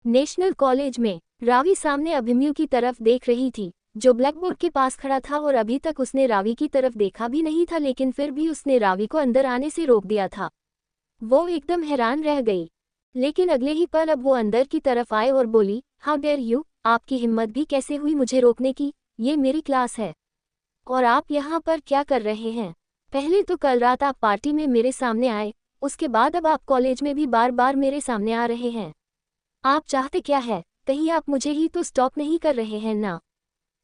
National college में रावी सामने अभिमन्यु की तरफ देख रही थी, जो ब्लैकबोर्ड के पास खड़ा था और अभी तक उसने रावी की तरफ देखा भी नहीं था, लेकिन फिर भी उसने रावी को अंदर आने से रोक दिया था। वो एकदम हैरान रह गई, लेकिन अगले ही पल अब वो अंदर की तरफ आए और बोली, हाउ डेयर यू, आपकी हिम्मत भी कैसे हुई मुझे रोकने की? ये मेरी क्लास है और आप यहाँ पर क्या कर रहे हैं? पहले तो कल रात आप पार्टी में मेरे सामने आए, उसके बाद अब आप कॉलेज में भी बार बार मेरे सामने आ रहे हैं। आप चाहते क्या है? कहीं आप मुझे ही तो स्टॉप नहीं कर रहे हैं ना?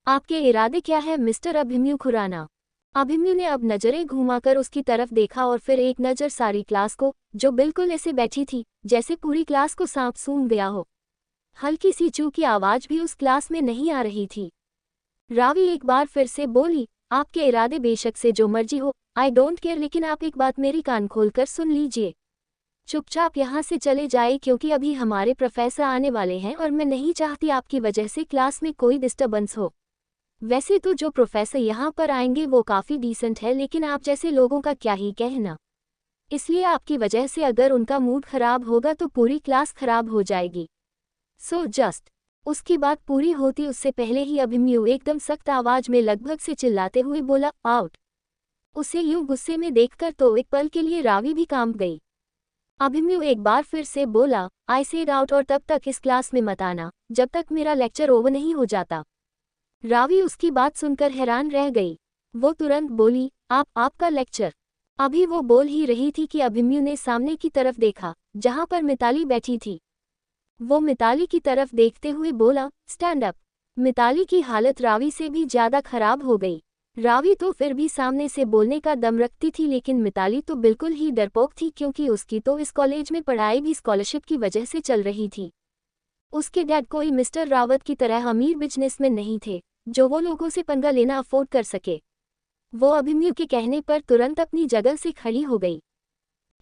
आपके इरादे क्या है मिस्टर अभिमन्यु खुराना? अभिमन्यु ने अब नजरें घुमाकर उसकी तरफ देखा और फिर एक नज़र सारी क्लास को, जो बिल्कुल ऐसे बैठी थी जैसे पूरी क्लास को सांप सूंघ गया हो। हल्की सी चू की आवाज भी उस क्लास में नहीं आ रही थी। रावी एक बार फिर से बोली, आपके इरादे बेशक से जो मर्जी हो, आई डोंट केयर, लेकिन आप एक बात मेरी कान खोलकर सुन लीजिए। चुपचाप यहाँ से चले जाए, क्योंकि अभी हमारे प्रोफेसर आने वाले हैं और मैं नहीं चाहती आपकी वजह से क्लास में कोई डिस्टर्बेंस हो। वैसे तो जो प्रोफेसर यहाँ पर आएंगे वो काफ़ी डिसेंट है, लेकिन आप जैसे लोगों का क्या ही कहना। इसलिए आपकी वजह से अगर उनका मूड खराब होगा तो पूरी क्लास खराब हो जाएगी। So just. उसकी बात पूरी होती उससे पहले ही अभिमन्यु एकदम सख्त आवाज में लगभग से चिल्लाते हुए बोला, आउट। उसे यूं गुस्से में देखकर तो एक पल के लिए रावी भी कांप गई। अभिमन्यु एक बार फिर से बोला, आई सेड आउट, और तब तक इस क्लास में मत आना जब तक मेरा लेक्चर ओवर नहीं हो जाता। रावी उसकी बात सुनकर हैरान रह गई। वो तुरंत बोली, आपका लेक्चर? अभी वो बोल ही रही थी कि अभिमन्यु ने सामने की तरफ देखा, जहां पर मिताली बैठी थी। वो मिताली की तरफ देखते हुए बोला, स्टैंड अप। मिताली की हालत रावी से भी ज्यादा खराब हो गई। रावी तो फिर भी सामने से बोलने का दम रखती थी, लेकिन मिताली तो बिल्कुल ही डरपोक थी, क्योंकि उसकी तो इस कॉलेज में पढ़ाई भी स्कॉलरशिप की वजह से चल रही थी। उसके डैड कोई मिस्टर रावत की तरह अमीर बिजनेसमैन नहीं थे, जो वो लोगों से पंगा लेना अफोर्ड कर सके। वो अभिमन्यु के कहने पर तुरंत अपनी जगह से खड़ी हो गई।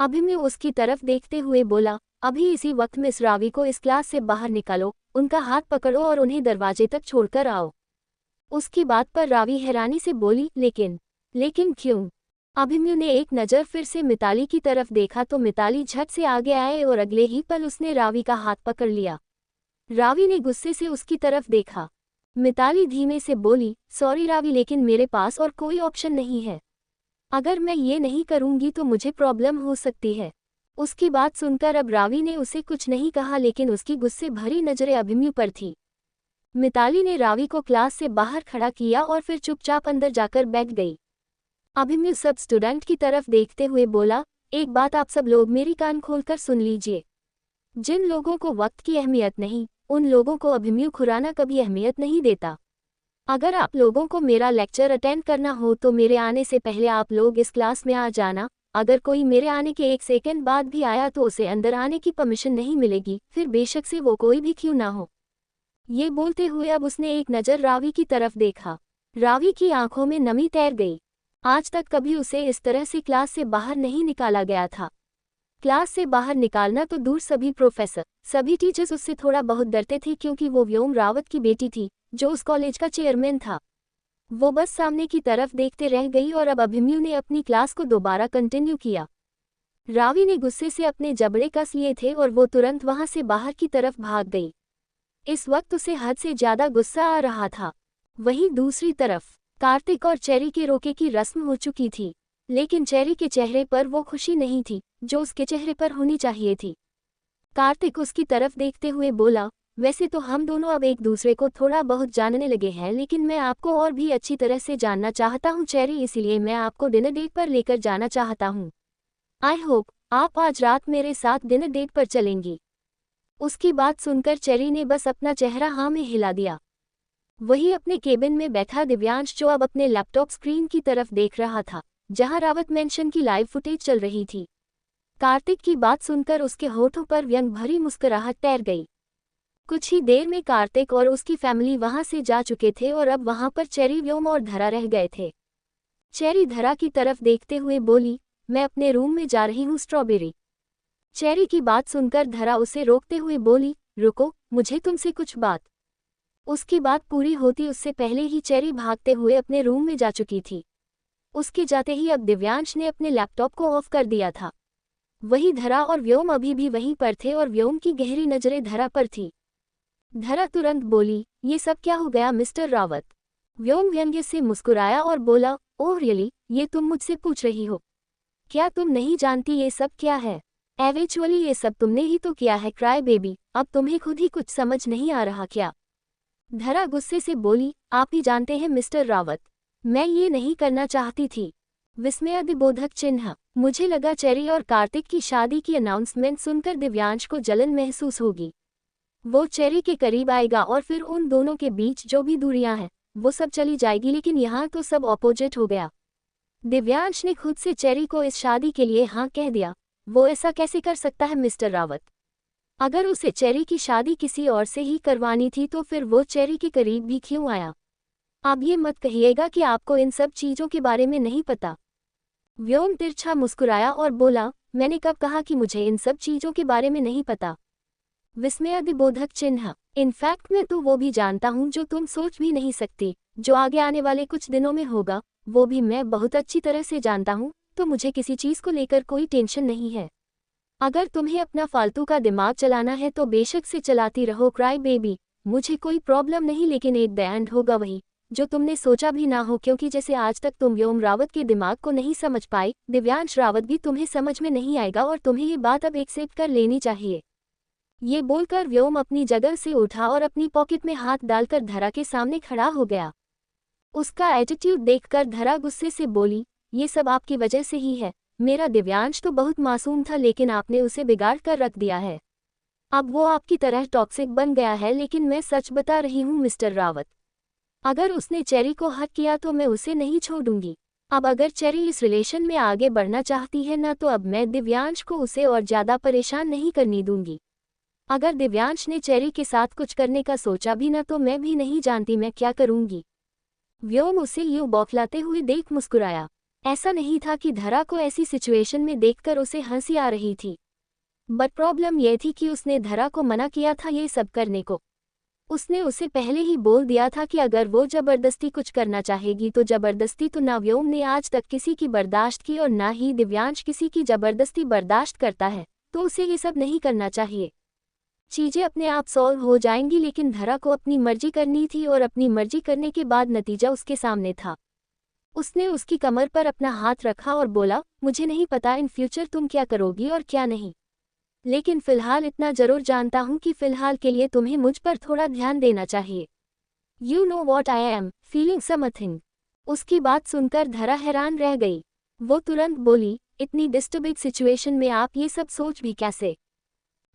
अभिमन्यु उसकी तरफ देखते हुए बोला, अभी इसी वक्त मिस रावी को इस क्लास से बाहर निकालो, उनका हाथ पकड़ो और उन्हें दरवाजे तक छोड़कर आओ। उसकी बात पर रावी हैरानी से बोली, लेकिन क्यों? अभिमन्यु ने एक नज़र फिर से मिताली की तरफ देखा तो मिताली झट से आगे आए और अगले ही पल उसने रावी का हाथ पकड़ लिया। रावी ने गुस्से से उसकी तरफ देखा। मिताली धीमे से बोली, सॉरी रावी, लेकिन मेरे पास और कोई ऑप्शन नहीं है। अगर मैं ये नहीं करूंगी तो मुझे प्रॉब्लम हो सकती है। उसकी बात सुनकर अब रावी ने उसे कुछ नहीं कहा, लेकिन उसकी गुस्से भरी नजरें अभिमन्यु पर थी। मिताली ने रावी को क्लास से बाहर खड़ा किया और फिर चुपचाप अंदर जाकर बैठ गई। अभिमन्यु सब स्टूडेंट की तरफ देखते हुए बोला, एक बात आप सब लोग मेरी कान खोलकर सुन लीजिए। जिन लोगों को वक्त की अहमियत नहीं, उन लोगों को अभिमन्यु खुराना कभी अहमियत नहीं देता। अगर आप लोगों को मेरा लेक्चर अटेंड करना हो तो मेरे आने से पहले आप लोग इस क्लास में आ जाना। अगर कोई मेरे आने के 1 सेकंड बाद भी आया तो उसे अंदर आने की परमिशन नहीं मिलेगी, फिर बेशक से वो कोई भी क्यों ना हो। ये बोलते हुए अब उसने एक नज़र रावी की तरफ देखा। रावी की आंखों में नमी तैर गई। आज तक कभी उसे इस तरह से क्लास से बाहर नहीं निकाला गया था। क्लास से बाहर निकालना तो दूर, सभी प्रोफेसर, सभी टीचर्स उससे थोड़ा बहुत डरते थे, क्योंकि वो व्योम रावत की बेटी थी, जो उस कॉलेज का चेयरमैन था। वो बस सामने की तरफ देखते रह गई और अब अभिमन्यु ने अपनी क्लास को दोबारा कंटिन्यू किया। रावी ने गुस्से से अपने जबड़े कस लिए थे और वो तुरंत वहां से बाहर की तरफ भाग गई। इस वक्त उसे हद से ज्यादा गुस्सा आ रहा था। वहीं दूसरी तरफ कार्तिक और चेरी के रोके की रस्म हो चुकी थी, लेकिन चेरी के चेहरे पर वो खुशी नहीं थी जो उसके चेहरे पर होनी चाहिए थी। कार्तिक उसकी तरफ देखते हुए बोला, वैसे तो हम दोनों अब एक दूसरे को थोड़ा बहुत जानने लगे हैं, लेकिन मैं आपको और भी अच्छी तरह से जानना चाहता हूँ चेरी, इसलिए मैं आपको डिनर डेट पर लेकर जाना चाहता हूँ। आई होप आप आज रात मेरे साथ डिनर डेट पर चलेंगी। उसकी बात सुनकर चेरी ने बस अपना चेहरा हाँ में हिला दिया। वही अपने केबिन में बैठा दिव्यांश, जो अब अपने लैपटॉप स्क्रीन की तरफ देख रहा था, जहां रावत मेंशन की लाइव फुटेज चल रही थी। कार्तिक की बात सुनकर उसके होठों पर व्यंग भरी मुस्कुराहट तैर गई। कुछ ही देर में कार्तिक और उसकी फैमिली वहां से जा चुके थे और अब वहां पर चेरी, व्योम और धरा रह गए थे। चेरी धरा की तरफ देखते हुए बोली, मैं अपने रूम में जा रही हूँ स्ट्रॉबेरी। चेरी की बात सुनकर धरा उसे रोकते हुए बोली, रुको, मुझे तुमसे कुछ बात। उसकी बात पूरी होती उससे पहले ही चेरी भागते हुए अपने रूम में जा चुकी थी। उसके जाते ही अब दिव्यांश ने अपने लैपटॉप को ऑफ कर दिया था। वही धरा और व्योम अभी भी वहीं पर थे और व्योम की गहरी नजरें धरा पर थी। धरा तुरंत बोली, ये सब क्या हो गया मिस्टर रावत? व्योम व्यंग्य से मुस्कुराया और बोला, ओह रियली, ये तुम मुझसे पूछ रही हो? क्या तुम नहीं जानती ये सब क्या है? एवेचुअली ये सब तुमने ही तो किया है क्राई बेबी, अब तुम्हें खुद ही कुछ समझ नहीं आ रहा क्या? धरा गुस्से से बोली, आप ही जानते हैं मिस्टर रावत, मैं ये नहीं करना चाहती थी। विस्मयादिबोधक चिन्ह। मुझे लगा चेरी और कार्तिक की शादी की अनाउंसमेंट सुनकर दिव्यांश को जलन महसूस होगी। वो चेरी के करीब आएगा और फिर उन दोनों के बीच जो भी दूरियां हैं वो सब चली जाएगी, लेकिन यहाँ तो सब ऑपोजिट हो गया। दिव्यांश ने खुद से चेरी को इस शादी के लिए हाँ कह दिया। वो ऐसा कैसे कर सकता है मिस्टर रावत? अगर उसे चेरी की शादी किसी और से ही करवानी थी तो फिर वो चेरी के करीब भी क्यों आया? अब ये मत कहिएगा कि आपको इन सब चीज़ों के बारे में नहीं पता। व्योम तिरछा मुस्कुराया और बोला, मैंने कब कहा कि मुझे इन सब चीज़ों के बारे में नहीं पता? विस्मयादिबोधक चिन्ह। इनफैक्ट मैं तो वो भी जानता हूँ जो तुम सोच भी नहीं सकती, जो आगे आने वाले कुछ दिनों में होगा वो भी मैं बहुत अच्छी तरह से जानता हूँ, तो मुझे किसी चीज़ को लेकर कोई टेंशन नहीं है। अगर तुम्हें अपना फालतू का दिमाग चलाना है तो बेशक से चलाती रहो क्राई बेबी, मुझे कोई प्रॉब्लम नहीं, लेकिन एट द एंड होगा वही जो तुमने सोचा भी ना हो, क्योंकि जैसे आज तक तुम व्योम रावत के दिमाग को नहीं समझ पाई, दिव्यांश रावत भी तुम्हें समझ में नहीं आएगा और तुम्हें ये बात अब एक्सेप्ट कर लेनी चाहिए। ये बोलकर व्योम अपनी जगह से उठा और अपनी पॉकेट में हाथ डालकर धरा के सामने खड़ा हो गया। उसका एटीट्यूड देखकर धरा गुस्से से बोली, ये सब आपकी वजह से ही है। मेरा दिव्यांश तो बहुत मासूम था, लेकिन आपने उसे बिगाड़ कर रख दिया है। अब वो आपकी तरह टॉक्सिक बन गया है। लेकिन मैं सच बता रही हूँ मिस्टर रावत, अगर उसने चेरी को हक किया तो मैं उसे नहीं छोड़ूंगी। अब अगर चेरी इस रिलेशन में आगे बढ़ना चाहती है ना, तो अब मैं दिव्यांश को उसे और ज़्यादा परेशान नहीं करने दूंगी। अगर दिव्यांश ने चेरी के साथ कुछ करने का सोचा भी ना, तो मैं भी नहीं जानती मैं क्या करूंगी। व्योम उसे यूं बौखलाते हुए देख मुस्कुराया। ऐसा नहीं था कि धरा को ऐसी सिचुएशन में देखकर उसे हंसी आ रही थी, बट प्रॉब्लम यह थी कि उसने धरा को मना किया था ये सब करने को। उसने उसे पहले ही बोल दिया था कि अगर वो जबरदस्ती कुछ करना चाहेगी तो जबरदस्ती। तो ना व्योम ने आज तक किसी की बर्दाश्त की और ना ही दिव्यांश किसी की जबरदस्ती बर्दाश्त करता है, तो उसे ये सब नहीं करना चाहिए। चीज़ें अपने आप सॉल्व हो जाएंगी, लेकिन धरा को अपनी मर्जी करनी थी और अपनी मर्जी करने के बाद नतीजा उसके सामने था। उसने उसकी कमर पर अपना हाथ रखा और बोला, मुझे नहीं पता इन फ्यूचर तुम क्या करोगी और क्या नहीं, लेकिन फिलहाल इतना जरूर जानता हूँ कि फिलहाल के लिए तुम्हें मुझ पर थोड़ा ध्यान देना चाहिए। You know what I am feeling something. उसकी बात सुनकर धरा हैरान रह गई। वो तुरंत बोली, इतनी डिस्टर्बिंग सिचुएशन में आप ये सब सोच भी कैसे?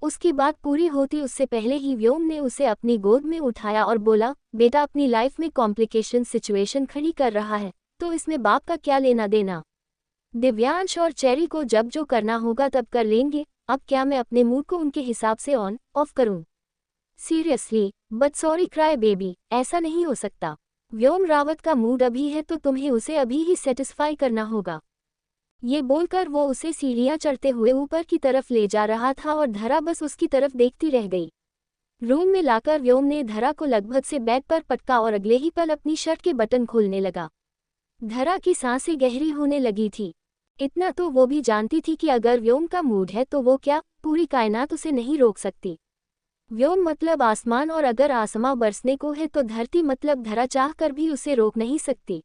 उसकी बात पूरी होती उससे पहले ही व्योम ने उसे अपनी गोद में उठाया और बोला, बेटा अपनी लाइफ में कॉम्प्लिकेशन सिचुएशन खड़ी कर रहा है तो इसमें बाप का क्या लेना देना। दिव्यांश और चेरी को जब जो करना होगा तब कर लेंगे। अब क्या मैं अपने मूड को उनके हिसाब से ऑन ऑफ करूं? Seriously but sorry cry baby, ऐसा नहीं हो सकता। व्योम रावत का मूड अभी है तो तुम्हें उसे अभी ही सेटिस्फाई करना होगा। ये बोलकर वो उसे सीढ़ियां चढ़ते हुए ऊपर की तरफ ले जा रहा था और धरा बस उसकी तरफ देखती रह गई। रूम में लाकर व्योम ने धरा को लगभग से बेड पर पटका और अगले ही पल अपनी शर्ट के बटन खोलने लगा। धरा की सांसें गहरी होने लगी थी। इतना तो वो भी जानती थी कि अगर व्योम का मूड है तो वो क्या, पूरी कायनात उसे नहीं रोक सकती। व्योम मतलब आसमान, और अगर आसमां बरसने को है तो धरती मतलब धरा चाह कर भी उसे रोक नहीं सकती।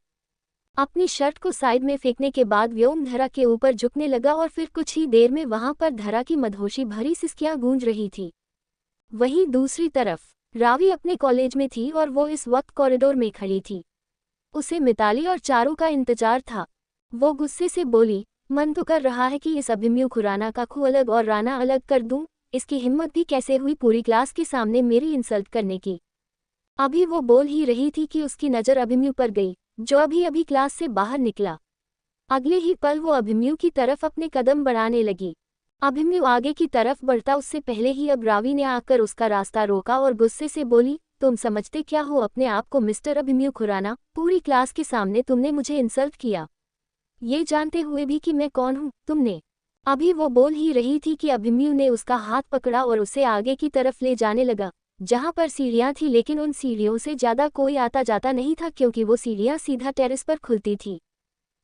अपनी शर्ट को साइड में फेंकने के बाद व्योम धरा के ऊपर झुकने लगा और फिर कुछ ही देर में वहां पर धरा की मदहोशी भरी सिसकियां गूंज रही थी। वहीं दूसरी तरफ रावी अपने कॉलेज में थी और वो इस वक्त कॉरिडोर में खड़ी थी। उसे मिताली और चारू का इंतजार था। वो गुस्से से बोली, मन तो कर रहा है कि इस अभिमन्यु खुराना का खू अलग और राना अलग कर दूं। इसकी हिम्मत भी कैसे हुई पूरी क्लास के सामने मेरी इंसल्ट करने की। अभी वो बोल ही रही थी कि उसकी नज़र अभिमन्यु पर गई, जो अभी अभी क्लास से बाहर निकला। अगले ही पल वो अभिमन्यु की तरफ अपने कदम बढ़ाने लगी। अभिमन्यु आगे की तरफ बढ़ता उससे पहले ही अब रावी ने आकर उसका रास्ता रोका और गुस्से से बोली, तुम समझते क्या हो अपने आप को मिस्टर अभिमन्यु खुराना? पूरी क्लास के सामने तुमने मुझे इंसल्ट किया, ये जानते हुए भी कि मैं कौन हूँ तुमने। अभी वो बोल ही रही थी कि अभिमन्यु ने उसका हाथ पकड़ा और उसे आगे की तरफ ले जाने लगा, जहाँ पर सीढ़ियाँ थी, लेकिन उन सीढ़ियों से ज़्यादा कोई आता जाता नहीं था क्योंकि वो सीढ़ियाँ सीधा टेरेस पर खुलती थी।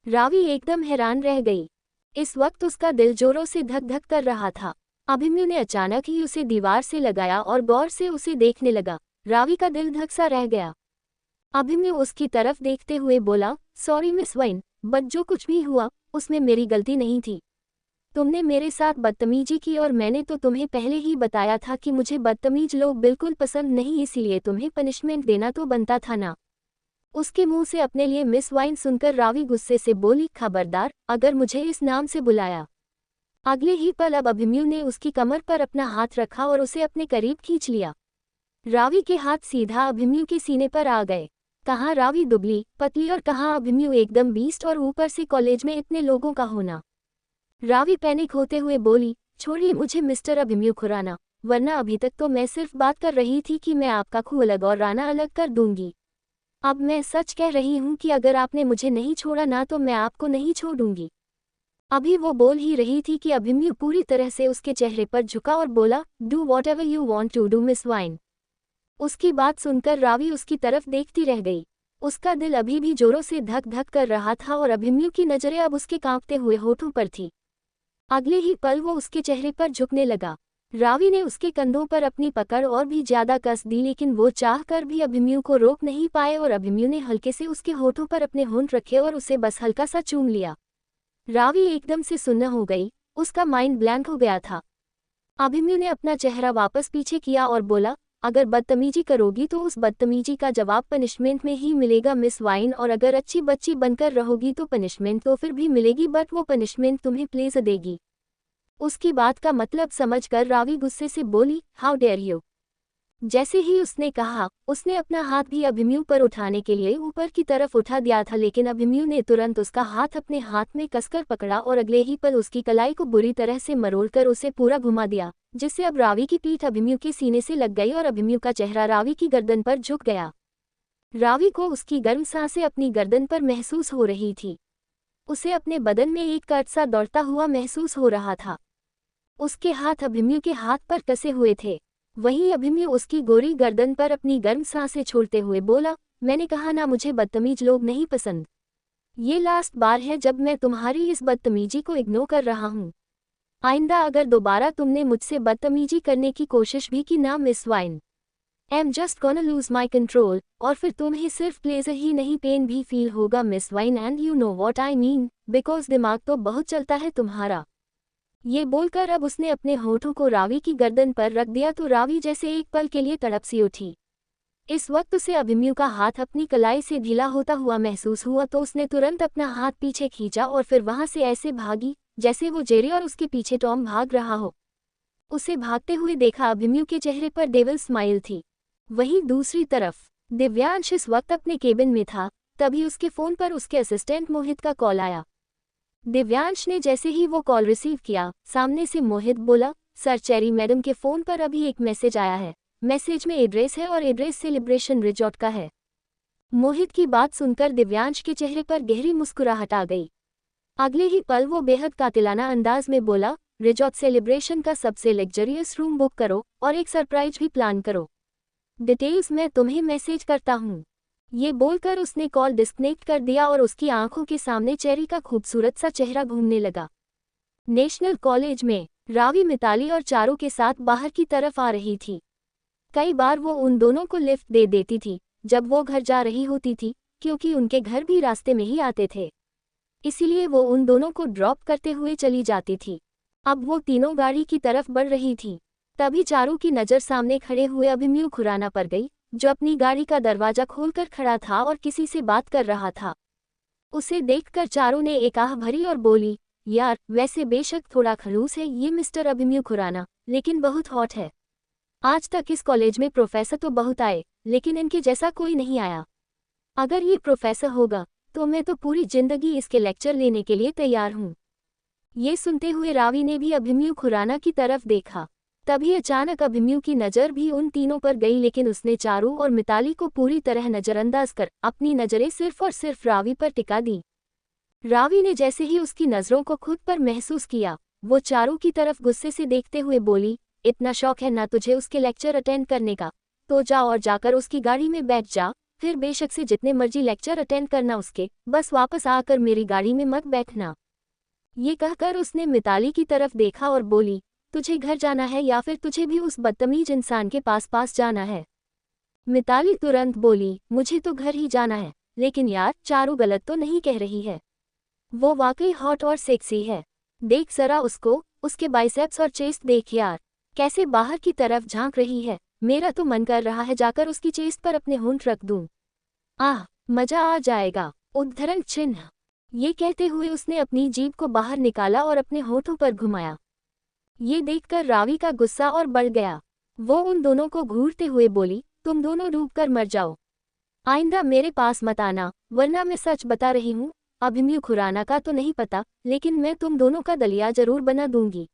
रावी एकदम हैरान रह गई। इस वक्त उसका दिल जोरों से धक धक कर रहा था। अभिमन्यु ने अचानक ही उसे दीवार से लगाया और गौर से उसे देखने लगा। रावी का दिल धक सा रह गया। अभिमन्यु उसकी तरफ देखते हुए बोला, सॉरी मिस वाइन, बट जो कुछ भी हुआ उसमें मेरी गलती नहीं थी। तुमने मेरे साथ बदतमीजी की और मैंने तो तुम्हें पहले ही बताया था कि मुझे बदतमीज लोग बिल्कुल पसंद नहीं, इसीलिए तुम्हें पनिशमेंट देना तो बनता था ना। उसके मुंह से अपने लिए मिस वाइन सुनकर रावी गुस्से से बोली, खबरदार अगर मुझे इस नाम से बुलाया। अगले ही पल अब अभिमन्यु ने उसकी कमर पर अपना हाथ रखा और उसे अपने करीब खींच लिया। रावी के हाथ सीधा अभिमन्यु के सीने पर आ गए। कहाँ रावी दुबली पतली और कहाँ अभिमन्यु एकदम बीस्ट, और ऊपर से कॉलेज में इतने लोगों का होना। रावी पैनिक होते हुए बोली, छोड़िए मुझे मिस्टर अभिमन्यु खुराना, वरना अभी तक तो मैं सिर्फ बात कर रही थी कि मैं आपका खूह अलग और राना अलग कर दूंगी। अब मैं सच कह रही हूँ कि अगर आपने मुझे नहीं छोड़ा ना तो मैं आपको नहीं छोड़ूंगी। अभी वो बोल ही रही थी कि अभिमन्यु पूरी तरह से उसके चेहरे पर झुका और बोला, do whatever you want to do miss wine. उसकी बात सुनकर रावी उसकी तरफ देखती रह गई। उसका दिल अभी भी जोरों से धक धक कर रहा था और अभिमन्यु की नजरें अब उसके कांपते हुए होठों पर थी। अगले ही पल वो उसके चेहरे पर झुकने लगा। रावी ने उसके कंधों पर अपनी पकड़ और भी ज्यादा कस दी, लेकिन वो चाह कर भी अभिमन्यु को रोक नहीं पाए और अभिमन्यु ने हल्के से उसके होठों पर अपने होंठ रखे और उसे बस हल्का सा चूम लिया। रावी एकदम से सुन्न हो गई, उसका माइंड ब्लैंक हो गया था। अभिमन्यु ने अपना चेहरा वापस पीछे किया और बोला, अगर बदतमीजी करोगी तो उस बदतमीजी का जवाब पनिशमेंट में ही मिलेगा मिस वाइन, और अगर अच्छी बच्ची बनकर रहोगी तो पनिशमेंट तो फिर भी मिलेगी, बट वो पनिशमेंट तुम्हें प्लेजर देगी। उसकी बात का मतलब समझकर रावी गुस्से से बोली, हाउ डेयर यू। जैसे ही उसने कहा, उसने अपना हाथ भी अभिमन्यु पर उठाने के लिए ऊपर की तरफ उठा दिया था, लेकिन अभिमन्यु ने तुरंत उसका हाथ अपने हाथ में कसकर पकड़ा और अगले ही पल उसकी कलाई को बुरी तरह से मरोड़कर उसे पूरा घुमा दिया, जिससे अब रावी की पीठ अभिमन्यु के सीने से लग गई और अभिमन्यु का चेहरा रावी की गर्दन पर झुक गया। रावी को उसकी गर्म सांसें अपनी गर्दन पर महसूस हो रही थी। उसे अपने बदन में एक कर्ज सा दौड़ता हुआ महसूस हो रहा था। उसके हाथ अभिमन्यु के हाथ पर कसे हुए थे। वहीं अभिमन्यु उसकी गोरी गर्दन पर अपनी गर्म सांसें छोड़ते हुए बोला, मैंने कहा ना मुझे बदतमीज लोग नहीं पसंद। ये लास्ट बार है जब मैं तुम्हारी इस बदतमीजी को इग्नोर कर रहा हूँ। आइंदा अगर दोबारा तुमने मुझसे बदतमीजी करने की कोशिश भी की ना miss wine, I am just gonna lose my control, और फिर तुम्हें सिर्फ प्लेजर ही नहीं पेन भी फील होगा miss wine, and you know what I mean, because दिमाग तो बहुत चलता है तुम्हारा। ये बोलकर अब उसने अपने होठों को रावी की गर्दन पर रख दिया तो रावी जैसे एक पल के लिए तड़प सी उठी। इस वक्त उसे अभिमन्यु का हाथ अपनी कलाई से ढीला होता हुआ महसूस हुआ, तो उसने तुरंत अपना हाथ पीछे खींचा और फिर वहां से ऐसे भागी जैसे वो जेरी और उसके पीछे टॉम भाग रहा हो। उसे भागते हुए देखा अभिमन्यु के चेहरे पर डेविल स्माइल थी। वहीं दूसरी तरफ दिव्यांश इस वक्त अपने केबिन में था। तभी उसके फोन पर उसके असिस्टेंट मोहित का कॉल आया। दिव्यांश ने जैसे ही वो कॉल रिसीव किया, सामने से मोहित बोला, सर चेरी मैडम के फ़ोन पर अभी एक मैसेज आया है। मैसेज में एड्रेस है और एड्रेस सेलिब्रेशन रिजॉर्ट का है। मोहित की बात सुनकर दिव्यांश के चेहरे पर गहरी मुस्कुराहट आ गई। अगले ही पल वो बेहद कातिलाना अंदाज में बोला, रिजॉर्ट सेलिब्रेशन का सबसे लग्जरियस रूम बुक करो और एक सरप्राइज भी प्लान करो। डिटेल्स मैं तुम्हें मैसेज करता हूँ। ये बोलकर उसने कॉल डिस्कनेक्ट कर दिया और उसकी आंखों के सामने चेरी का खूबसूरत सा चेहरा घूमने लगा। नेशनल कॉलेज में रावी मिताली और चारू के साथ बाहर की तरफ आ रही थी। कई बार वो उन दोनों को लिफ्ट दे देती थी जब वो घर जा रही होती थी, क्योंकि उनके घर भी रास्ते में ही आते थे। इसीलिए वो उन दोनों को ड्रॉप करते हुए चली जाती थी। अब वो तीनों गाड़ी की तरफ बढ़ रही थी। तभी चारू की नज़र सामने खड़े हुए अभिमन्यु खुराना पर गई, जो अपनी गाड़ी का दरवाजा खोलकर खड़ा था और किसी से बात कर रहा था। उसे देखकर चारू ने एक आह भरी और बोली, यार वैसे बेशक थोड़ा खड़ूस है ये मिस्टर अभिमन्यु खुराना, लेकिन बहुत हॉट है। आज तक इस कॉलेज में प्रोफेसर तो बहुत आए, लेकिन इनके जैसा कोई नहीं आया। अगर ये प्रोफेसर होगा तो मैं तो पूरी जिंदगी इसके लेक्चर लेने के लिए तैयार हूँ। ये सुनते हुए रावी ने भी अभिमन्यु खुराना की तरफ देखा। तभी अचानक अभिमन्यु की नज़र भी उन तीनों पर गई, लेकिन उसने चारू और मिताली को पूरी तरह नज़रअंदाज कर अपनी नज़रें सिर्फ और सिर्फ रावी पर टिका दी। रावी ने जैसे ही उसकी नज़रों को खुद पर महसूस किया, वो चारू की तरफ गुस्से से देखते हुए बोली, इतना शौक है ना तुझे उसके लेक्चर अटेंड करने का, तो जा और जाकर उसकी गाड़ी में बैठ जा, फिर बेशक से जितने मर्जी लेक्चर अटेंड करना उसके, बस वापस आकर मेरी गाड़ी में मत बैठना। ये कहकर उसने मिताली की तरफ देखा और बोली, तुझे घर जाना है या फिर तुझे भी उस बदतमीज इंसान के पास जाना है? मिताली तुरंत बोली, मुझे तो घर ही जाना है, लेकिन यार चारू गलत तो नहीं कह रही है। वो वाकई हॉट और सेक्सी है। देख जरा उसको, उसके बाइसेप्स और चेस्ट देख यार, कैसे बाहर की तरफ झांक रही है। मेरा तो मन कर रहा है जाकर उसकी चेस्ट पर अपने होंठ रख दूं। आह, मजा आ जाएगा। उद्धरण चिन्ह। ये कहते हुए उसने अपनी जीभ को बाहर निकाला और अपने होठों पर घुमाया। ये देखकर रावी का गुस्सा और बढ़ गया। वो उन दोनों को घूरते हुए बोली, तुम दोनों डूबकर मर जाओ। आइंदा मेरे पास मत आना, वरना मैं सच बता रही हूँ, अभिमन्यु खुराना का तो नहीं पता, लेकिन मैं तुम दोनों का दलिया जरूर बना दूंगी।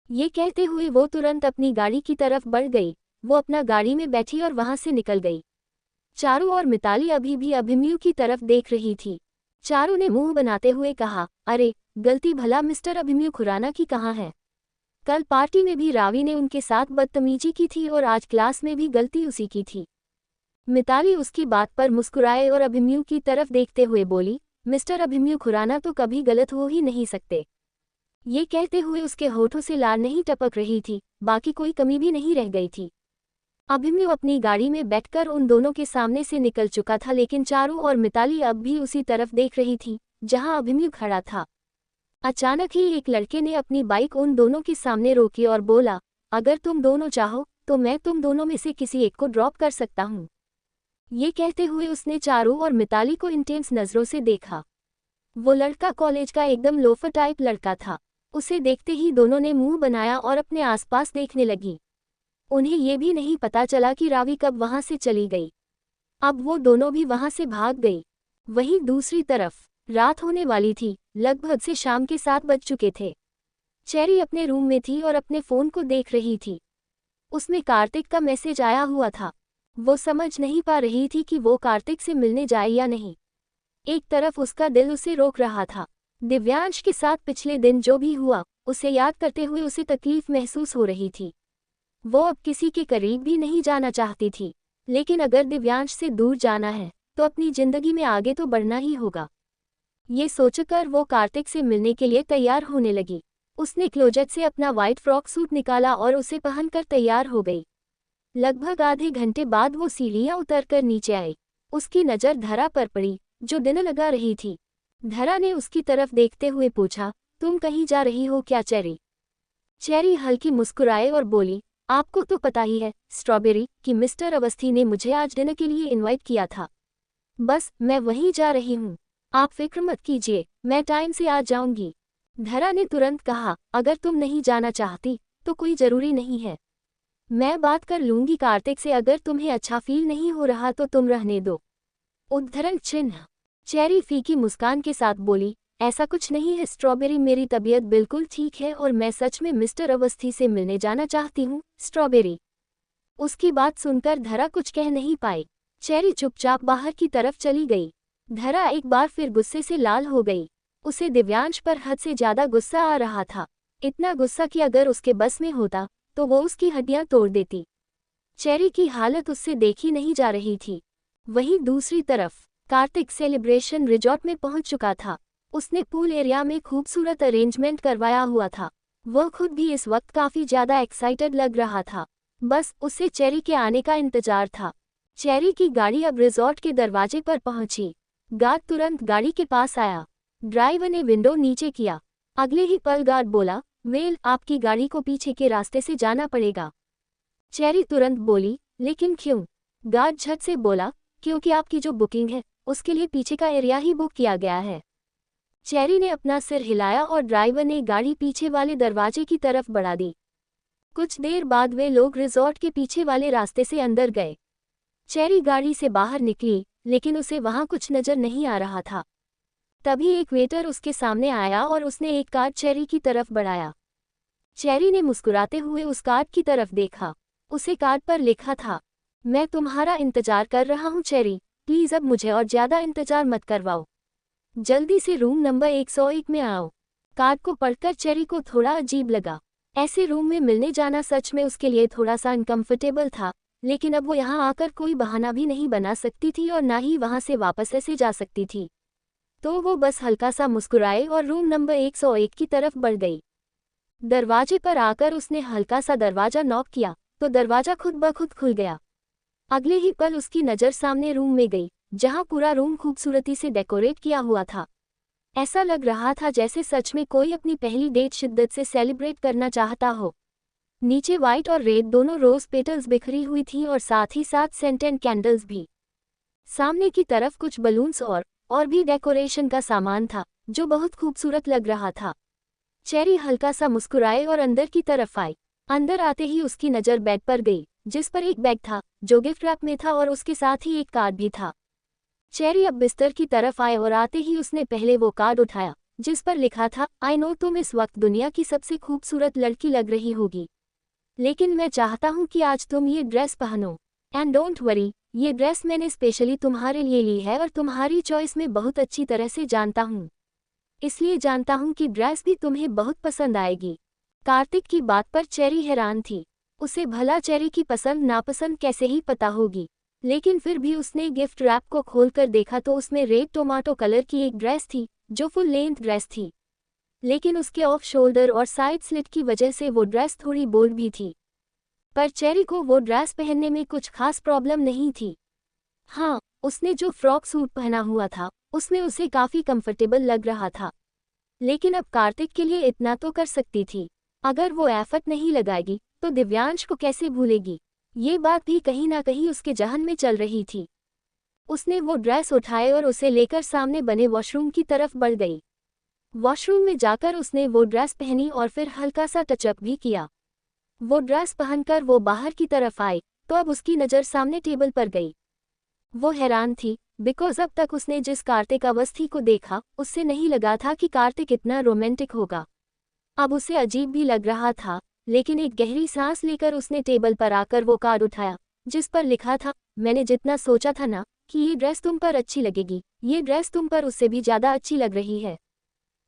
ये कहते हुए वो तुरंत अपनी गाड़ी की तरफ बढ़ गई। वो अपना गाड़ी में बैठी और वहां से निकल गई। चारू और मिताली अभी भी अभिमन्यु की तरफ देख रही थी। चारू ने मुंह बनाते हुए कहा, अरे गलती भला मिस्टर अभिमन्यु खुराना की कहाँ है? कल पार्टी में भी रावी ने उनके साथ बदतमीजी की थी और आज क्लास में भी गलती उसी की थी। मिताली उसकी बात पर मुस्कुराए और अभिमन्यु की तरफ देखते हुए बोली, मिस्टर अभिमन्यु खुराना तो कभी गलत हो ही नहीं सकते। ये कहते हुए उसके होठों से लार नहीं टपक रही थी, बाकी कोई कमी भी नहीं रह गई थी। अभिमन्यु अपनी गाड़ी में बैठकर उन दोनों के सामने से निकल चुका था, लेकिन चारू और मिताली अब भी उसी तरफ देख रही थी जहां अभिमन्यु खड़ा था। अचानक ही एक लड़के ने अपनी बाइक उन दोनों के सामने रोकी और बोला, अगर तुम दोनों चाहो तो मैं तुम दोनों में से किसी एक को ड्रॉप कर सकता हूँ। ये कहते हुए उसने चारू और मिताली को इंटेंस नज़रों से देखा। वो लड़का कॉलेज का एकदम लोफर टाइप लड़का था। उसे देखते ही दोनों ने मुंह बनाया और अपने आसपास देखने लगी। उन्हें ये भी नहीं पता चला कि रावी कब वहां से चली गई। अब वो दोनों भी वहां से भाग गई। वहीं दूसरी तरफ रात होने वाली थी, लगभग से शाम के 7 बज चुके थे। चेरी अपने रूम में थी और अपने फ़ोन को देख रही थी। उसमें कार्तिक का मैसेज आया हुआ था। वो समझ नहीं पा रही थी कि वो कार्तिक से मिलने जाए या नहीं। एक तरफ उसका दिल उसे रोक रहा था। दिव्यांश के साथ पिछले दिन जो भी हुआ, उसे याद करते हुए उसे तकलीफ महसूस हो रही थी। वो अब किसी के करीब भी नहीं जाना चाहती थी, लेकिन अगर दिव्यांश से दूर जाना है तो अपनी जिंदगी में आगे तो बढ़ना ही होगा। ये सोचकर वो कार्तिक से मिलने के लिए तैयार होने लगी। उसने क्लोजेट से अपना व्हाइट फ्रॉक सूट निकाला और उसे पहनकर तैयार हो गई। लगभग आधे घंटे बाद वो सीढ़ियां उतरकर नीचे आई। उसकी नज़र धरा पर पड़ी, जो दिन लगा रही थी। धरा ने उसकी तरफ देखते हुए पूछा, तुम कहीं जा रही हो क्या चेरी? चेरी हल्की मुस्कुराए और बोली, आपको तो पता ही है स्ट्रॉबेरी कि मिस्टर अवस्थी ने मुझे आज डिनर के लिए इनवाइट किया था। बस मैं वहीं जा रही हूँ, आप फिक्र मत कीजिए, मैं टाइम से आ जाऊंगी। धरा ने तुरंत कहा, अगर तुम नहीं जाना चाहती तो कोई ज़रूरी नहीं है, मैं बात कर लूंगी कार्तिक से। अगर तुम्हें अच्छा फील नहीं हो रहा तो तुम रहने दो। उद्धरण चिन्ह। चेरी फीकी मुस्कान के साथ बोली, ऐसा कुछ नहीं है स्ट्रॉबेरी, मेरी तबीयत बिल्कुल ठीक है और मैं सच में मिस्टर अवस्थी से मिलने जाना चाहती हूँ स्ट्रॉबेरी। उसकी बात सुनकर धरा कुछ कह नहीं पाई। चेरी चुपचाप बाहर की तरफ चली गई। धरा एक बार फिर गुस्से से लाल हो गई। उसे दिव्यांश पर हद से ज्यादा गुस्सा आ रहा था। इतना गुस्सा कि अगर उसके बस में होता तो वो उसकी हड्डियां तोड़ देती। चेरी की हालत उससे देखी नहीं जा रही थी। वहीं दूसरी तरफ कार्तिक सेलिब्रेशन रिजॉर्ट में पहुंच चुका था। उसने पूल एरिया में खूबसूरत अरेंजमेंट करवाया हुआ था। वह खुद भी इस वक्त काफी ज्यादा एक्साइटेड लग रहा था। बस उसे चेरी के आने का इंतजार था। चेरी की गाड़ी अब रिजॉर्ट के दरवाजे पर पहुंची। गार्ड तुरंत गाड़ी के पास आया। ड्राइवर ने विंडो नीचे किया। अगले ही पल गार्ड बोला, वेल आपकी गाड़ी को पीछे के रास्ते से जाना पड़ेगा। चेरी तुरंत बोली, लेकिन क्यों? गार्ड झट से बोला, क्योंकि आपकी जो बुकिंग है उसके लिए पीछे का एरिया ही बुक किया गया है। चेरी ने अपना सिर हिलाया और ड्राइवर ने गाड़ी पीछे वाले दरवाजे की तरफ बढ़ा दी। कुछ देर बाद वे लोग रिजॉर्ट के पीछे वाले रास्ते से अंदर गए। चेरी गाड़ी से बाहर निकली, लेकिन उसे वहां कुछ नजर नहीं आ रहा था। तभी एक वेटर उसके सामने आया और उसने एक कार्ड चेरी की तरफ बढ़ाया। चेरी ने मुस्कुराते हुए उस कार्ड की तरफ देखा। उसे कार्ड पर लिखा था, मैं तुम्हारा इंतजार कर रहा हूँ चेरी, प्लीज अब मुझे और ज्यादा इंतजार मत करवाओ, जल्दी से रूम नंबर 101 में आओ। कार्ड को पढ़कर चेरी को थोड़ा अजीब लगा। ऐसे रूम में मिलने जाना सच में उसके लिए थोड़ा सा अनकंफर्टेबल था, लेकिन अब वो यहाँ आकर कोई बहाना भी नहीं बना सकती थी और ना ही वहाँ से वापस ऐसे जा सकती थी। तो वो बस हल्का सा मुस्कुराए और रूम नंबर 101 की तरफ बढ़ गई। दरवाजे पर आकर उसने हल्का सा दरवाजा नॉक किया तो दरवाजा खुद ब खुद खुल गया। अगले ही पल उसकी नज़र सामने रूम में गई, जहां पूरा रूम खूबसूरती से डेकोरेट किया हुआ था। ऐसा लग रहा था जैसे सच में कोई अपनी पहली डेट शिद्दत से सेलिब्रेट करना चाहता हो। नीचे वाइट और रेड दोनों रोज पेटल्स बिखरी हुई थीं और साथ ही साथ सेंटेड कैंडल्स भी। सामने की तरफ कुछ बलून्स और भी डेकोरेशन का सामान था जो बहुत खूबसूरत लग रहा था। चेरी हल्का सा मुस्कुराए और अंदर की तरफ आई। अंदर आते ही उसकी नज़र बेड पर गई, जिस पर एक बैग था जो गिफ्ट रैप में था और उसके साथ ही एक कार्ड भी था। चेरी अब बिस्तर की तरफ आए और आते ही उसने पहले वो कार्ड उठाया जिस पर लिखा था, आई नो तुम इस वक्त दुनिया की सबसे खूबसूरत लड़की लग रही होगी, लेकिन मैं चाहता हूँ कि आज तुम ये ड्रेस पहनो। एंड डोंट वरी, ये ड्रेस मैंने स्पेशली तुम्हारे लिए ली है और तुम्हारी चॉइस में बहुत अच्छी तरह से जानता हूँ, इसलिए जानता हूँ कि ड्रेस भी तुम्हें बहुत पसंद आएगी। कार्तिक की बात पर चेरी हैरान थी। उसे भला चेरी की पसंद नापसंद कैसे ही पता होगी, लेकिन फिर भी उसने गिफ्ट रैप को खोलकर देखा तो उसमें रेड टोमेटो कलर की एक ड्रेस थी जो फुल लेंथ ड्रेस थी, लेकिन उसके ऑफ शोल्डर और साइड स्लिट की वजह से वो ड्रेस थोड़ी बोल्ड भी थी। पर चेरी को वो ड्रेस पहनने में कुछ खास प्रॉब्लम नहीं थी। हाँ, उसने जो फ्रॉक सूट पहना हुआ था उसमें उसे काफ़ी कंफर्टेबल लग रहा था, लेकिन अब कार्तिक के लिए इतना तो कर सकती थी। अगर वो एफर्ट नहीं लगाएगी तो दिव्यांश को कैसे भूलेगी, ये बात भी कहीं ना कहीं उसके जहन में चल रही थी। उसने वो ड्रेस उठाए और उसे लेकर सामने बने वॉशरूम की तरफ बढ़ गई। वॉशरूम में जाकर उसने वो ड्रेस पहनी और फिर हल्का सा टचअप भी किया। वो ड्रेस पहनकर वो बाहर की तरफ आई तो अब उसकी नज़र सामने टेबल पर गई। वो हैरान थी बिकॉज अब तक उसने जिस कार्तिक अवस्थी को देखा उससे नहीं लगा था कि कार्तिक इतना रोमांटिक होगा। अब उसे अजीब भी लग रहा था, लेकिन एक गहरी सांस लेकर उसने टेबल पर आकर वो कार्ड उठाया जिस पर लिखा था, मैंने जितना सोचा था ना कि ये ड्रेस तुम पर अच्छी लगेगी, ये ड्रेस तुम पर उससे भी ज़्यादा अच्छी लग रही है।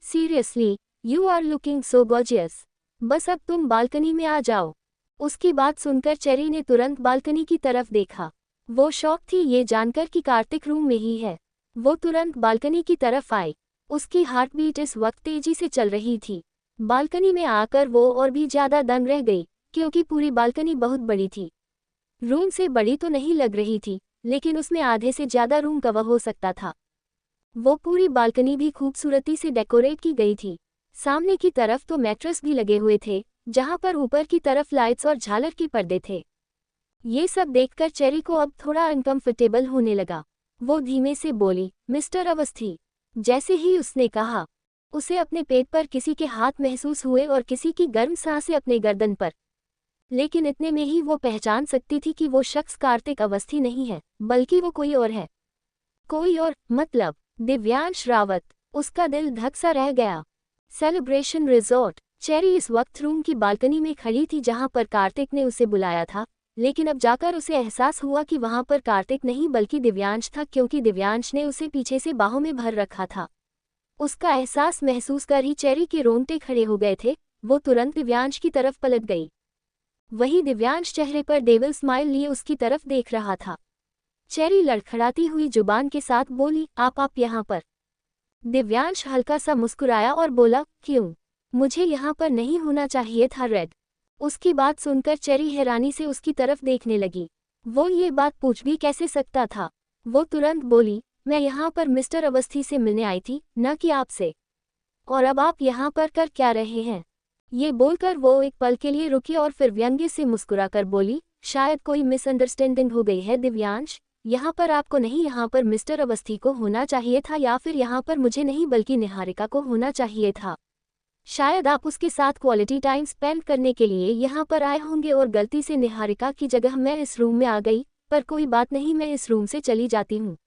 Seriously, you are looking so gorgeous. बस अब तुम बालकनी में आ जाओ। उसकी बात सुनकर चेरी ने तुरंत बालकनी की तरफ देखा। वो शौक थी ये जानकर कि कार्तिक रूम में ही है। वो तुरंत बालकनी की तरफ आई। उसकी हार्ट बीट इस वक्त तेजी से चल रही थी। बालकनी में आकर वो और भी ज़्यादा दंग रह गई क्योंकि पूरी बालकनी बहुत बड़ी थी। रूम से बड़ी तो नहीं लग रही थी, लेकिन उसमें आधे से ज़्यादा रूम कवर हो सकता था। वो पूरी बालकनी भी खूबसूरती से डेकोरेट की गई थी। सामने की तरफ तो मैट्रेस भी लगे हुए थे, जहां पर ऊपर की तरफ लाइट्स और झालर के पर्दे थे। ये सब देखकर चेरी को अब थोड़ा अनकंफर्टेबल होने लगा। वो धीमे से बोली, मिस्टर अवस्थी। जैसे ही उसने कहा, उसे अपने पेट पर किसी के हाथ महसूस हुए और किसी की गर्म सांसें अपने गर्दन पर। लेकिन इतने में ही वो पहचान सकती थी कि वो शख्स कार्तिक अवस्थी नहीं है, बल्कि वो कोई और है। कोई और मतलब दिव्यांश रावत। उसका दिल धक सा रह गया। Celebration resort. चेरी इस वक्त रूम की बालकनी में खड़ी थी जहां पर कार्तिक ने उसे बुलाया था, लेकिन अब जाकर उसे एहसास हुआ कि वहां पर कार्तिक नहीं बल्कि दिव्यांश था, क्योंकि दिव्यांश ने उसे पीछे से बाहों में भर रखा था। उसका एहसास महसूस कर ही चेरी के रोंगटे खड़े हो गए थे। वो तुरंत दिव्यांश की तरफ पलट गई। वही दिव्यांश चेहरे पर डेविल स्माइल लिए उसकी तरफ देख रहा था। चेरी लड़खड़ाती हुई जुबान के साथ बोली, आप यहाँ पर। दिव्यांश हल्का सा मुस्कुराया और बोला, क्यों? मुझे यहाँ पर नहीं होना चाहिए था रेड। उसकी बात सुनकर चेरी हैरानी से उसकी तरफ देखने लगी। वो ये बात पूछ भी कैसे सकता था। वो तुरंत बोली, मैं यहाँ पर मिस्टर अवस्थी से मिलने आई थी, न कि आपसे। और अब आप यहाँ पर कर क्या रहे हैं? ये बोलकर वो एक पल के लिए रुकी और फिर व्यंग्य से मुस्कुराकर बोली, शायद कोई मिसअंडरस्टैंडिंग हो गई है दिव्यांश। यहाँ पर आपको नहीं, यहाँ पर मिस्टर अवस्थी को होना चाहिए था, या फिर यहाँ पर मुझे नहीं बल्कि निहारिका को होना चाहिए था। शायद आप उसके साथ क्वालिटी टाइम स्पेंड करने के लिए यहाँ पर आए होंगे और गलती से निहारिका की जगह मैं इस रूम में आ गई, पर कोई बात नहीं, मैं इस रूम से चली जाती हूँ।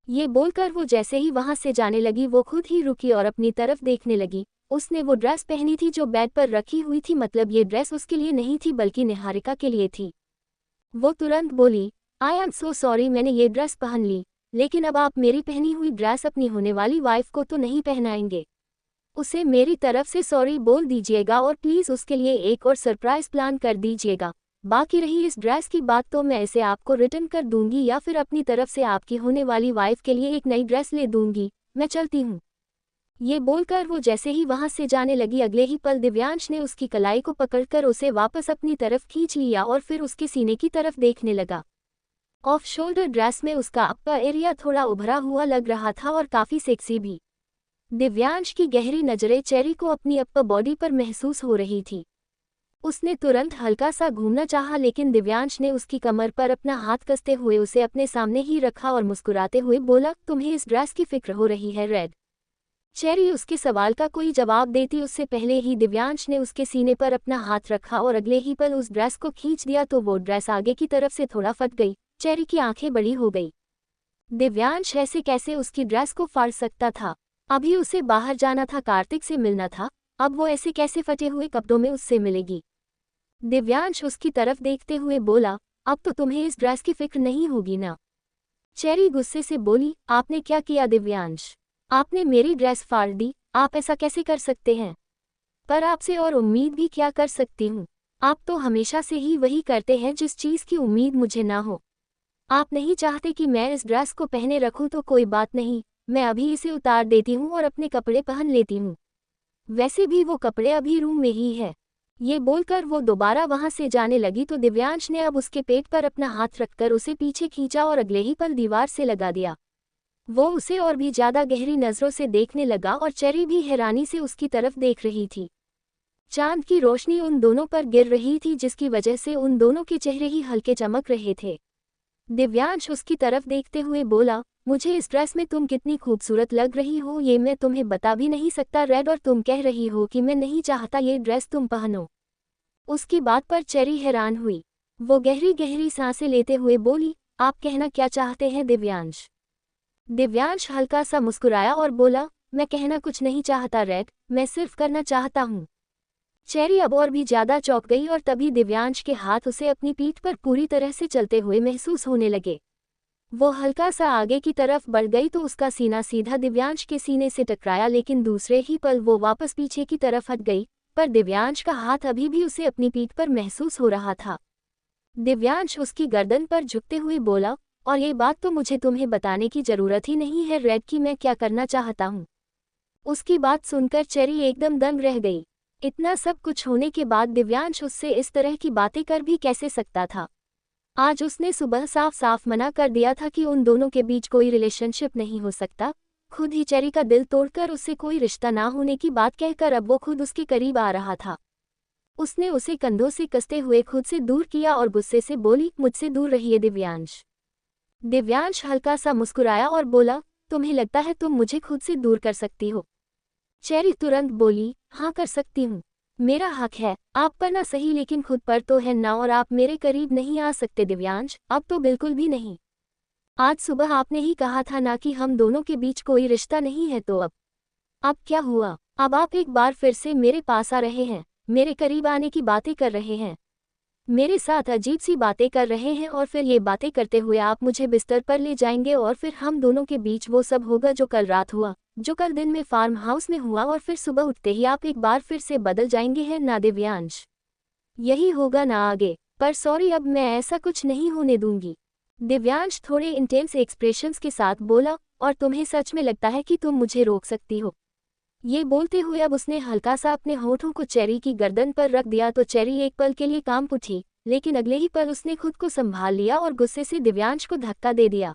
ये बोलकर वो जैसे ही वहाँ से जाने लगी वो खुद ही रुकी और अपनी तरफ देखने लगी। उसने वो ड्रेस पहनी थी जो बेड पर रखी हुई थी, मतलब ये ड्रेस उसके लिए नहीं थी बल्कि निहारिका के लिए थी। वो तुरंत बोली, आई एम सो सॉरी, मैंने ये ड्रेस पहन ली, लेकिन अब आप मेरी पहनी हुई ड्रेस अपनी होने वाली वाइफ को तो नहीं पहनाएंगे। उसे मेरी तरफ से सॉरी बोल दीजिएगा और प्लीज़ उसके लिए एक और सरप्राइज प्लान कर दीजिएगा। बाकी रही इस ड्रेस की बात तो मैं इसे आपको रिटर्न कर दूंगी या फिर अपनी तरफ से आपकी होने वाली वाइफ के लिए एक नई ड्रेस ले दूंगी। मैं चलती हूँ। ये बोलकर वो जैसे ही वहां से जाने लगी, अगले ही पल दिव्यांश ने उसकी कलाई को पकड़कर उसे वापस अपनी तरफ खींच लिया और फिर उसके सीने की तरफ देखने लगा। ऑफ शोल्डर ड्रेस में उसका अपर एरिया थोड़ा उभरा हुआ लग रहा था और काफी सेक्सी भी। दिव्यांश की गहरी नजरें चेरी को अपनी अपर बॉडी पर महसूस हो रही थी। उसने तुरंत हल्का सा घूमना चाहा, लेकिन दिव्यांश ने उसकी कमर पर अपना हाथ कसते हुए उसे अपने सामने ही रखा और मुस्कुराते हुए बोला, तुम्हें इस ड्रेस की फिक्र हो रही है रेड? चेरी उसके सवाल का कोई जवाब देती उससे पहले ही दिव्यांश ने उसके सीने पर अपना हाथ रखा और अगले ही पल उस ड्रेस को खींच दिया तो वो ड्रेस आगे की तरफ से थोड़ा फट गई। चेरी की आंखें बड़ी हो गई। दिव्यांश ऐसे कैसे उसकी ड्रेस को फाड़ सकता था? अभी उसे बाहर जाना था, कार्तिक से मिलना था, अब वो ऐसे कैसे फटे हुए कपड़ों में उससे मिलेगी? दिव्यांश उसकी तरफ देखते हुए बोला, अब तो तुम्हें इस ड्रेस की फिक्र नहीं होगी ना? चेरी गुस्से से बोली, आपने क्या किया दिव्यांश? आपने मेरी ड्रेस फाड़ दी, आप ऐसा कैसे कर सकते हैं? पर आपसे और उम्मीद भी क्या कर सकती हूँ? आप तो हमेशा से ही वही करते हैं जिस चीज़ की उम्मीद मुझे ना हो। आप नहीं चाहते कि मैं इस ड्रेस को पहने रखूं तो कोई बात नहीं, मैं अभी इसे उतार देती हूँ और अपने कपड़े पहन लेती हूँ। वैसे भी वो कपड़े अभी रूम में ही है। ये बोलकर वो दोबारा वहां से जाने लगी तो दिव्यांश ने अब उसके पेट पर अपना हाथ रखकर उसे पीछे खींचा और अगले ही पल दीवार से लगा दिया। वो उसे और भी ज्यादा गहरी नजरों से देखने लगा और चेरी भी हैरानी से उसकी तरफ देख रही थी। चांद की रोशनी उन दोनों पर गिर रही थी, जिसकी वजह से उन दोनों के चेहरे ही हल्के चमक रहे थे। दिव्यांश उसकी तरफ देखते हुए बोला, मुझे इस ड्रेस में तुम कितनी खूबसूरत लग रही हो ये मैं तुम्हें बता भी नहीं सकता रेड, और तुम कह रही हो कि मैं नहीं चाहता ये ड्रेस तुम पहनो। उसकी बात पर चेरी हैरान हुई। वो गहरी गहरी सांसें लेते हुए बोली, आप कहना क्या चाहते हैं दिव्यांश? दिव्यांश हल्का सा मुस्कुराया और बोला, मैं कहना कुछ नहीं चाहता रेड, मैं सिर्फ करना चाहता हूँ। चेरी अब और भी ज्यादा चौंक गई और तभी दिव्यांश के हाथ उसे अपनी पीठ पर पूरी तरह से चलते हुए महसूस होने लगे। वो हल्का सा आगे की तरफ बढ़ गई तो उसका सीना सीधा दिव्यांश के सीने से टकराया, लेकिन दूसरे ही पल वो वापस पीछे की तरफ हट गई, पर दिव्यांश का हाथ अभी भी उसे अपनी पीठ पर महसूस हो रहा था। दिव्यांश उसकी गर्दन पर झुकते हुए बोला, और ये बात तो मुझे तुम्हें बताने की जरूरत ही नहीं है रेड कि मैं क्या करना चाहता हूँ। उसकी बात सुनकर चेरी एकदम दंग रह गई। इतना सब कुछ होने के बाद दिव्यांश उससे इस तरह की बातें कर भी कैसे सकता था? आज उसने सुबह साफ साफ मना कर दिया था कि उन दोनों के बीच कोई रिलेशनशिप नहीं हो सकता। खुद ही चेरी का दिल तोड़कर उससे कोई रिश्ता ना होने की बात कहकर अब वो खुद उसके करीब आ रहा था। उसने उसे कंधों से कसते हुए खुद से दूर किया और गुस्से से बोली, मुझसे दूर रहिए दिव्यांश। दिव्यांश हल्का सा मुस्कुराया और बोला, तुम्हें लगता है तुम मुझे खुद से दूर कर सकती हो? चेरी तुरंत बोली, हाँ कर सकती हूँ, मेरा हक है, आप पर ना सही लेकिन खुद पर तो है ना, और आप मेरे करीब नहीं आ सकते दिव्यांश, अब तो बिल्कुल भी नहीं। आज सुबह आपने ही कहा था ना कि हम दोनों के बीच कोई रिश्ता नहीं है, तो अब क्या हुआ? अब आप एक बार फिर से मेरे पास आ रहे हैं, मेरे करीब आने की बातें कर रहे हैं, मेरे साथ अजीब सी बातें कर रहे हैं, और फिर ये बातें करते हुए आप मुझे बिस्तर पर ले जाएंगे और फिर हम दोनों के बीच वो सब होगा जो कल रात हुआ, जो कल दिन में फार्म हाउस में हुआ, और फिर सुबह उठते ही आप एक बार फिर से बदल जाएंगे हैं ना दिव्यांश? यही होगा ना आगे? पर सॉरी, अब मैं ऐसा कुछ नहीं होने दूंगी। दिव्यांश थोड़े इंटेंस एक्सप्रेशंस के साथ बोला, और तुम्हें सच में लगता है कि तुम मुझे रोक सकती हो? ये बोलते हुए अब उसने हल्का सा अपने होठों को चेरी की गर्दन पर रख दिया तो चेरी एक पल के लिए कांप उठी, लेकिन अगले ही पल उसने खुद को संभाल लिया और गुस्से से दिव्यांश को धक्का दे दिया।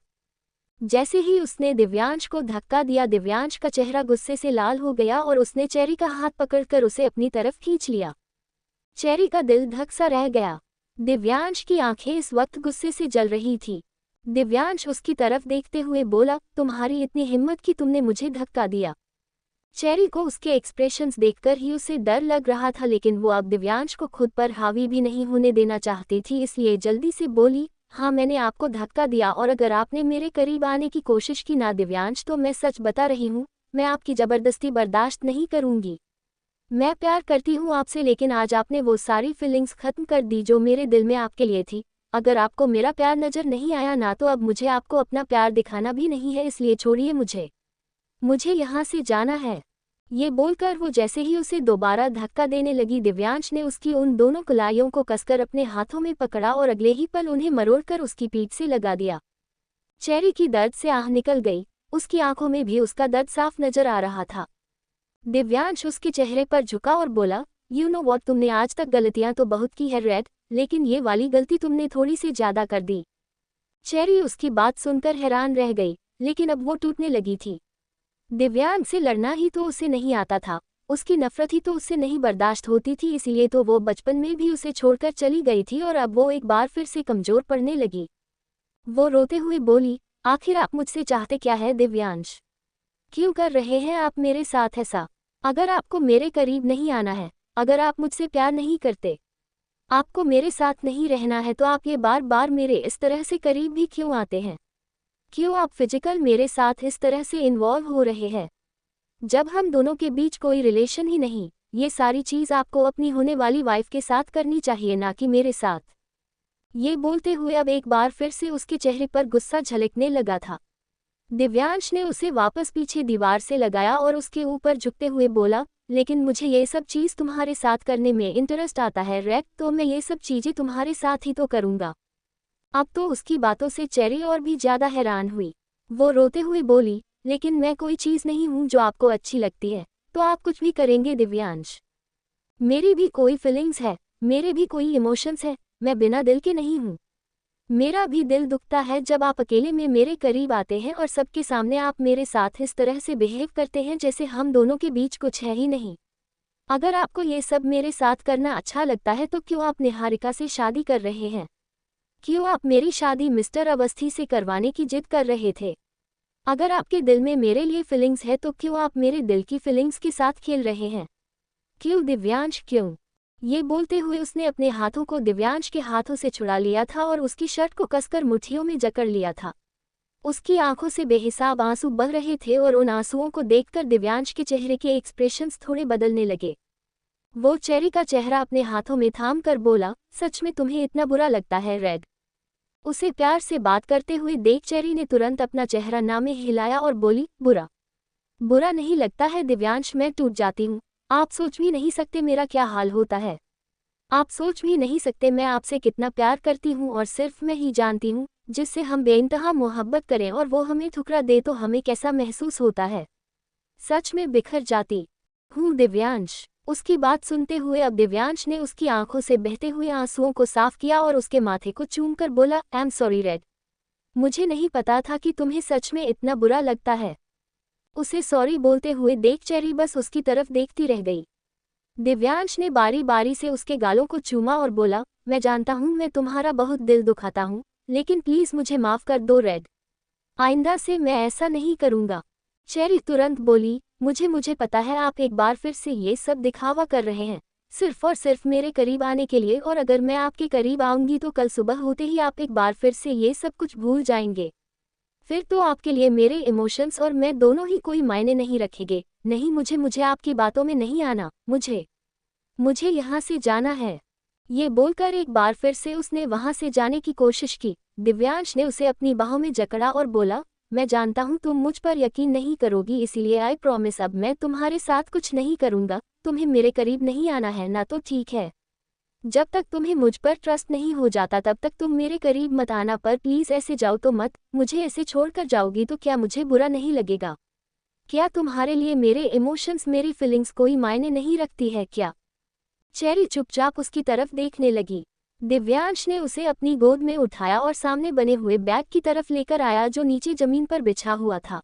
जैसे ही उसने दिव्यांश को धक्का दिया, दिव्यांश का चेहरा गुस्से से लाल हो गया और उसने चेरी का हाथ पकड़कर उसे अपनी तरफ खींच लिया। चेरी का दिल धक सा रह गया। दिव्यांश की आंखें इस वक्त गुस्से से जल रही थी। दिव्यांश उसकी तरफ देखते हुए बोला, तुम्हारी इतनी हिम्मत कि तुमने मुझे धक्का दिया? चेरी को उसके एक्सप्रेशंस देखकर ही उसे डर लग रहा था, लेकिन वो अब दिव्यांश को खुद पर हावी भी नहीं होने देना चाहती थी, इसलिए जल्दी से बोली, हाँ मैंने आपको धक्का दिया, और अगर आपने मेरे करीब आने की कोशिश की ना दिव्यांश, तो मैं सच बता रही हूँ, मैं आपकी ज़बरदस्ती बर्दाश्त नहीं करूँगी। मैं प्यार करती हूँ आपसे, लेकिन आज आपने वो सारी फीलिंग्स खत्म कर दी जो मेरे दिल में आपके लिए थी। अगर आपको मेरा प्यार नज़र नहीं आया ना, तो अब मुझे आपको अपना प्यार दिखाना भी नहीं है, इसलिए छोड़िए मुझे यहाँ से जाना है। ये बोलकर वो जैसे ही उसे दोबारा धक्का देने लगी, दिव्यांश ने उसकी उन दोनों कलाइयों को कसकर अपने हाथों में पकड़ा और अगले ही पल उन्हें मरोड़कर उसकी पीठ से लगा दिया। चेरी की दर्द से आह निकल गई, उसकी आंखों में भी उसका दर्द साफ नजर आ रहा था। दिव्यांश उसके चेहरे पर झुका और बोला, यू नो वॉट, तुमने आज तक गलतियां तो बहुत की है रेड, लेकिन ये वाली गलती तुमने थोड़ी सी ज्यादा कर दी। चेरी उसकी बात सुनकर हैरान रह गई, लेकिन अब वो टूटने लगी थी। दिव्यांश से लड़ना ही तो उसे नहीं आता था, उसकी नफरत ही तो उससे नहीं बर्दाश्त होती थी, इसलिए तो वो बचपन में भी उसे छोड़कर चली गई थी और अब वो एक बार फिर से कमजोर पड़ने लगी। वो रोते हुए बोली, आखिर आप मुझसे चाहते क्या है दिव्यांश? क्यों कर रहे हैं आप मेरे साथ ऐसा? अगर आपको मेरे करीब नहीं आना है, अगर आप मुझसे प्यार नहीं करते, आपको मेरे साथ नहीं रहना है, तो आप ये बार बार मेरे इस तरह से करीब भी क्यों आते हैं? क्यों आप फिजिकल मेरे साथ इस तरह से इन्वॉल्व हो रहे हैं जब हम दोनों के बीच कोई रिलेशन ही नहीं? ये सारी चीज़ आपको अपनी होने वाली वाइफ के साथ करनी चाहिए, ना कि मेरे साथ। ये बोलते हुए अब एक बार फिर से उसके चेहरे पर गुस्सा झलकने लगा था। दिव्यांश ने उसे वापस पीछे दीवार से लगाया और उसके ऊपर झुकते हुए बोला, लेकिन मुझे ये सब चीज़ तुम्हारे साथ करने में इंटरेस्ट आता है रेड, तो मैं ये सब चीज़ें तुम्हारे साथ ही तो करूँगा। अब तो उसकी बातों से चेरी और भी ज्यादा हैरान हुई। वो रोते हुए बोली, लेकिन मैं कोई चीज़ नहीं हूँ जो आपको अच्छी लगती है, तो आप कुछ भी करेंगे दिव्यांश। मेरी भी कोई फीलिंग्स है, मेरे भी कोई इमोशंस है, मैं बिना दिल के नहीं हूँ। मेरा भी दिल दुखता है जब आप अकेले में मेरे करीब आते हैं और सबके सामने आप मेरे साथ इस तरह से बिहेव करते हैं जैसे हम दोनों के बीच कुछ है ही नहीं। अगर आपको ये सब मेरे साथ करना अच्छा लगता है तो क्यों आप निहारिका से शादी कर रहे हैं? क्यों आप मेरी शादी मिस्टर अवस्थी से करवाने की जिद कर रहे थे? अगर आपके दिल में मेरे लिए फीलिंग्स है तो क्यों आप मेरे दिल की फीलिंग्स के साथ खेल रहे हैं? क्यों दिव्यांश, क्यों? ये बोलते हुए उसने अपने हाथों को दिव्यांश के हाथों से छुड़ा लिया था और उसकी शर्ट को कसकर मुट्ठियों में जकड़ लिया था। उसकी आंखों से बेहिसाब आंसू बह रहे थे और उन आंसुओं को देखकर दिव्यांश के चेहरे के एक्सप्रेशंस थोड़े बदलने लगे। वो चेरी का चेहरा अपने हाथों में थाम कर बोला, सच में तुम्हें इतना बुरा लगता है रेड? उसे प्यार से बात करते हुए देख चेरी ने तुरंत अपना चेहरा ना में हिलाया और बोली, बुरा नहीं लगता है दिव्यांश, मैं टूट जाती हूँ। आप सोच भी नहीं सकते मेरा क्या हाल होता है। आप सोच भी नहीं सकते मैं आपसे कितना प्यार करती हूँ और सिर्फ मैं ही जानती हूँ, जिससे हम बेइंतहा मोहब्बत करें और वो हमें ठुकरा दे तो हमें कैसा महसूस होता है। सच में बिखर जाती हूँ दिव्यांश। उसकी बात सुनते हुए अब दिव्यांश ने उसकी आंखों से बहते हुए आंसुओं को साफ किया और उसके माथे को चूमकर बोला, आई एम सॉरी रेड, मुझे नहीं पता था कि तुम्हें सच में इतना बुरा लगता है। उसे सॉरी बोलते हुए देख चेरी बस उसकी तरफ देखती रह गई। दिव्यांश ने बारी बारी से उसके गालों को चूमा और बोला, मैं जानता हूँ मैं तुम्हारा बहुत दिल दुखाता हूँ, लेकिन प्लीज मुझे माफ कर दो रेड, आइंदा से मैं ऐसा नहीं करूँगा। चेरी तुरंत बोली, मुझे पता है आप एक बार फिर से ये सब दिखावा कर रहे हैं, सिर्फ और सिर्फ मेरे करीब आने के लिए, और अगर मैं आपके करीब आऊंगी तो कल सुबह होते ही आप एक बार फिर से ये सब कुछ भूल जाएंगे। फिर तो आपके लिए मेरे इमोशंस और मैं दोनों ही कोई मायने नहीं रखेंगे। नहीं, मुझे आपकी बातों में नहीं आना, मुझे यहाँ से जाना है। ये बोलकर एक बार फिर से उसने वहाँ से जाने की कोशिश की। दिव्यांश ने उसे अपनी बाहों में जकड़ा और बोला, मैं जानता हूँ तुम मुझ पर यकीन नहीं करोगी, इसलिए आई प्रॉमिस अब मैं तुम्हारे साथ कुछ नहीं करूँगा। तुम्हें मेरे करीब नहीं आना है ना, तो ठीक है। जब तक तुम्हें मुझ पर ट्रस्ट नहीं हो जाता तब तक तुम मेरे करीब मत आना, पर प्लीज़ ऐसे जाओ तो मत। मुझे ऐसे छोड़कर जाओगी तो क्या मुझे बुरा नहीं लगेगा? क्या तुम्हारे लिए मेरे इमोशंस, मेरी फीलिंग्स कोई मायने नहीं रखती है क्या? चेरी चुपचाप उसकी तरफ देखने लगी। दिव्यांश ने उसे अपनी गोद में उठाया और सामने बने हुए बैग की तरफ लेकर आया जो नीचे जमीन पर बिछा हुआ था।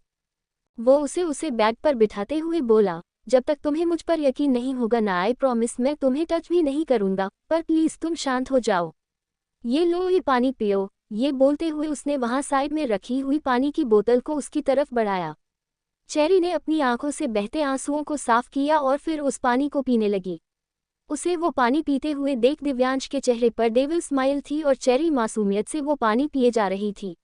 वो उसे बैग पर बिठाते हुए बोला, जब तक तुम्हें मुझ पर यकीन नहीं होगा ना, आई प्रॉमिस मैं तुम्हें टच भी नहीं करूंगा, पर प्लीज तुम शांत हो जाओ। ये लो, ये पानी पियो। ये बोलते हुए उसने वहां साइड में रखी हुई पानी की बोतल को उसकी तरफ बढ़ाया। चेरी ने अपनी आंखों से बहते आंसुओं को साफ किया और फिर उस पानी को पीने लगी। उसे वो पानी पीते हुए देख दिव्यांश के चेहरे पर डेविल स्माइल थी और चेरी मासूमियत से वो पानी पिए जा रही थी।